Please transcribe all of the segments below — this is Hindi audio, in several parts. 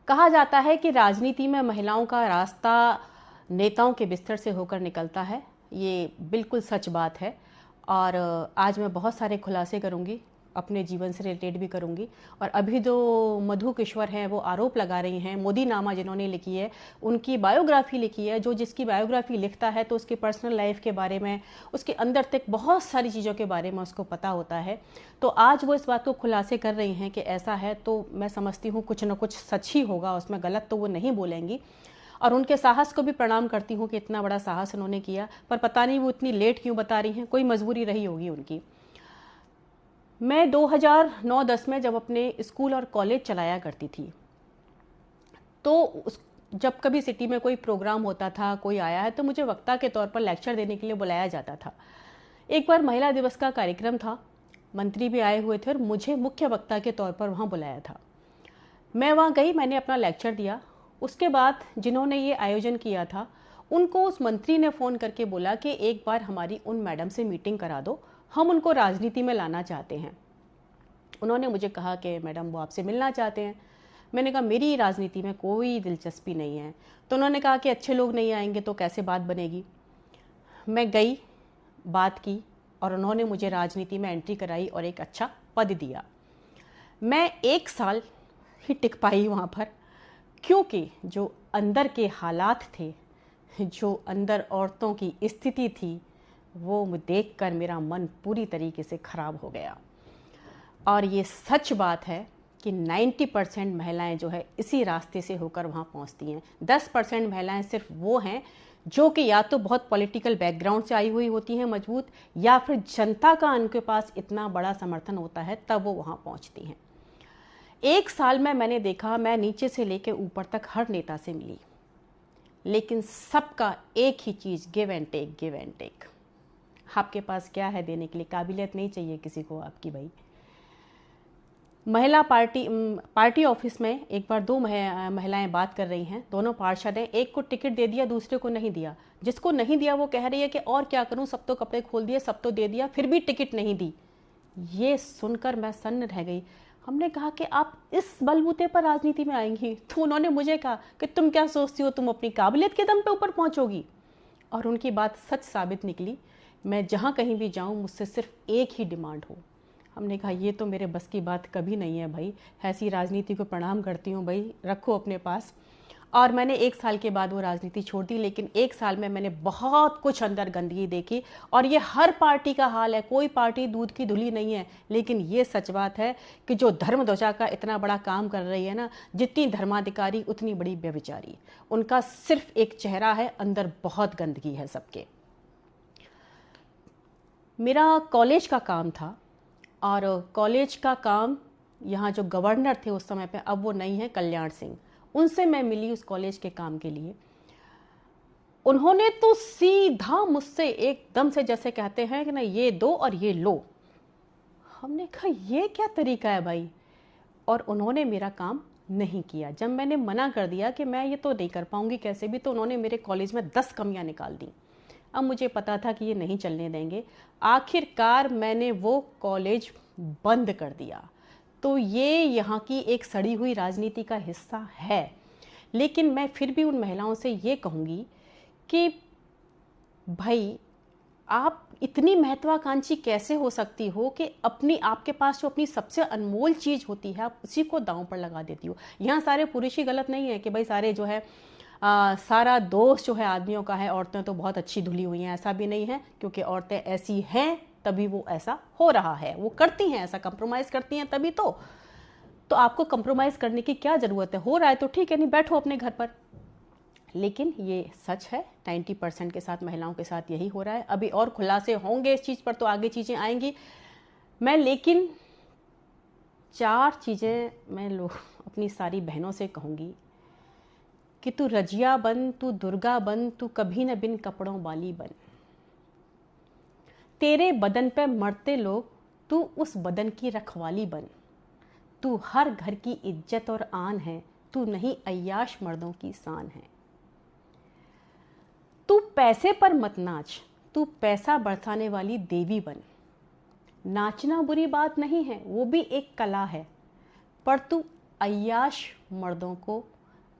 कहा जाता है कि राजनीति में महिलाओं का रास्ता नेताओं के बिस्तर से होकर निकलता है। ये बिल्कुल सच बात है। और आज मैं बहुत सारे खुलासे करूंगी, अपने जीवन से रिलेटेड भी करूंगी। और अभी जो मधु किश्वर हैं वो आरोप लगा रही हैं, मोदी नामा जिन्होंने लिखी है, उनकी बायोग्राफी लिखी है। जो जिसकी बायोग्राफी लिखता है तो उसकी पर्सनल लाइफ के बारे में, उसके अंदर तक बहुत सारी चीज़ों के बारे में उसको पता होता है। तो आज वो इस बात को खुलासे कर रही हैं कि ऐसा है, तो मैं समझती हूँ कुछ ना कुछ सच ही होगा उसमें, गलत तो वो नहीं बोलेंगी। और उनके साहस को भी प्रणाम करती हूँ कि इतना बड़ा साहस उन्होंने किया। पर पता नहीं वो इतनी लेट क्यों बता रही हैं, कोई मजबूरी रही होगी उनकी। मैं 2009-10 में जब अपने स्कूल और कॉलेज चलाया करती थी, तो जब कभी सिटी में कोई प्रोग्राम होता था, कोई आया है, तो मुझे वक्ता के तौर पर लेक्चर देने के लिए बुलाया जाता था। एक बार महिला दिवस का कार्यक्रम था, मंत्री भी आए हुए थे और मुझे मुख्य वक्ता के तौर पर वहाँ बुलाया था। मैं वहाँ गई, मैंने अपना लेक्चर दिया। उसके बाद जिन्होंने ये आयोजन किया था, उनको उस मंत्री ने फ़ोन करके बोला कि एक बार हमारी उन मैडम से मीटिंग करा दो, हम उनको राजनीति में लाना चाहते हैं। उन्होंने मुझे कहा कि मैडम वो आपसे मिलना चाहते हैं। मैंने कहा मेरी राजनीति में कोई दिलचस्पी नहीं है। तो उन्होंने कहा कि अच्छे लोग नहीं आएंगे तो कैसे बात बनेगी। मैं गई, बात की और उन्होंने मुझे राजनीति में एंट्री कराई और एक अच्छा पद दिया। मैं 1 साल ही टिक पाई वहाँ पर, क्योंकि जो अंदर के हालात थे, जो अंदर औरतों की स्थिति थी, वो देखकर मेरा मन पूरी तरीके से खराब हो गया। और ये सच बात है कि 90% महिलाएं जो है इसी रास्ते से होकर वहाँ पहुँचती हैं। 10% महिलाएं सिर्फ वो हैं जो कि या तो बहुत पॉलिटिकल बैकग्राउंड से आई हुई होती हैं मजबूत, या फिर जनता का उनके पास इतना बड़ा समर्थन होता है तब वो वहाँ पहुँचती हैं। 1 साल में मैंने देखा, मैं नीचे से लेकर ऊपर तक हर नेता से मिली, लेकिन सबका एक ही चीज़, give and take, give and take. आपके पास क्या है देने के लिए? काबिलियत नहीं चाहिए किसी को आपकी भाई। महिला पार्टी ऑफिस में एक बार 2 महिलाएं बात कर रही हैं, दोनों पार्षद हैं। एक को टिकट दे दिया, दूसरे को नहीं दिया। जिसको नहीं दिया वो कह रही है कि और क्या करूं, सब तो कपड़े खोल दिए, सब तो दे दिया, फिर भी टिकट नहीं दी। ये सुनकर मैं सन्न रह गई। हमने कहा कि आप इस बलबूते पर राजनीति में आएंगी? तो उन्होंने मुझे कहा कि तुम क्या सोचती हो, तुम अपनी काबिलियत के दम पे ऊपर पहुंचोगी? और उनकी बात सच साबित निकली। मैं जहाँ कहीं भी जाऊँ मुझसे सिर्फ एक ही डिमांड हो। हमने कहा ये तो मेरे बस की बात कभी नहीं है भाई, ऐसी राजनीति को प्रणाम करती हूँ भाई, रखो अपने पास। और मैंने 1 साल के बाद वो राजनीति छोड़ दी। लेकिन 1 साल में मैंने बहुत कुछ अंदर गंदगी देखी, और ये हर पार्टी का हाल है, कोई पार्टी दूध की धुली नहीं है। लेकिन ये सच बात है कि जो धर्म ध्वजा का इतना बड़ा काम कर रही है ना, जितनी धर्माधिकारी उतनी बड़ी व्यभिचारी। उनका सिर्फ एक चेहरा है, अंदर बहुत गंदगी है सबके। मेरा कॉलेज का काम था, और कॉलेज का काम, यहाँ जो गवर्नर थे उस समय पे, अब वो नहीं है, कल्याण सिंह, उनसे मैं मिली उस कॉलेज के काम के लिए। उन्होंने तो सीधा मुझसे एकदम से, जैसे कहते हैं कि ना, ये दो और ये लो। हमने कहा ये क्या तरीका है भाई? और उन्होंने मेरा काम नहीं किया। जब मैंने मना कर दिया कि मैं ये तो नहीं कर पाऊंगी कैसे भी, तो उन्होंने मेरे कॉलेज में 10 कमियां निकाल दी। अब मुझे पता था कि ये नहीं चलने देंगे। आखिरकार मैंने वो कॉलेज बंद कर दिया। तो ये यहाँ की एक सड़ी हुई राजनीति का हिस्सा है। लेकिन मैं फिर भी उन महिलाओं से ये कहूँगी कि भाई, आप इतनी महत्वाकांक्षी कैसे हो सकती हो कि अपनी, आपके पास जो अपनी सबसे अनमोल चीज़ होती है, आप उसी को दांव पर लगा देती हो। यहाँ सारे पुरुष ही गलत नहीं है कि भाई सारे जो है सारा दोष जो है आदमियों का है, औरतें तो बहुत अच्छी धुली हुई हैं, ऐसा भी नहीं है। क्योंकि औरतें ऐसी हैं तभी वो ऐसा हो रहा है, वो करती हैं ऐसा, कंप्रोमाइज़ करती हैं तभी तो आपको कंप्रोमाइज़ करने की क्या ज़रूरत है? हो रहा है तो ठीक है, नहीं बैठो अपने घर पर। लेकिन ये सच है, 90% के साथ, महिलाओं के साथ यही हो रहा है। अभी और खुलासे होंगे इस चीज़ पर, तो आगे चीज़ें आएंगी। मैं लेकिन 4 चीज़ें मैं अपनी सारी बहनों से कहूँगी कि तू रजिया बन, तू दुर्गा बन, तू कभी न बिन कपड़ों वाली बन। तेरे बदन पे मरते लोग, तू उस बदन की रखवाली बन। तू हर घर की इज्जत और आन है, तू नहीं अय्याश मर्दों की शान है। तू पैसे पर मत नाच, तू पैसा बरसाने वाली देवी बन। नाचना बुरी बात नहीं है, वो भी एक कला है, पर तू अय्याश मर्दों को,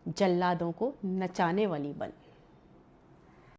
जल्लादों को नचाने वाली बन।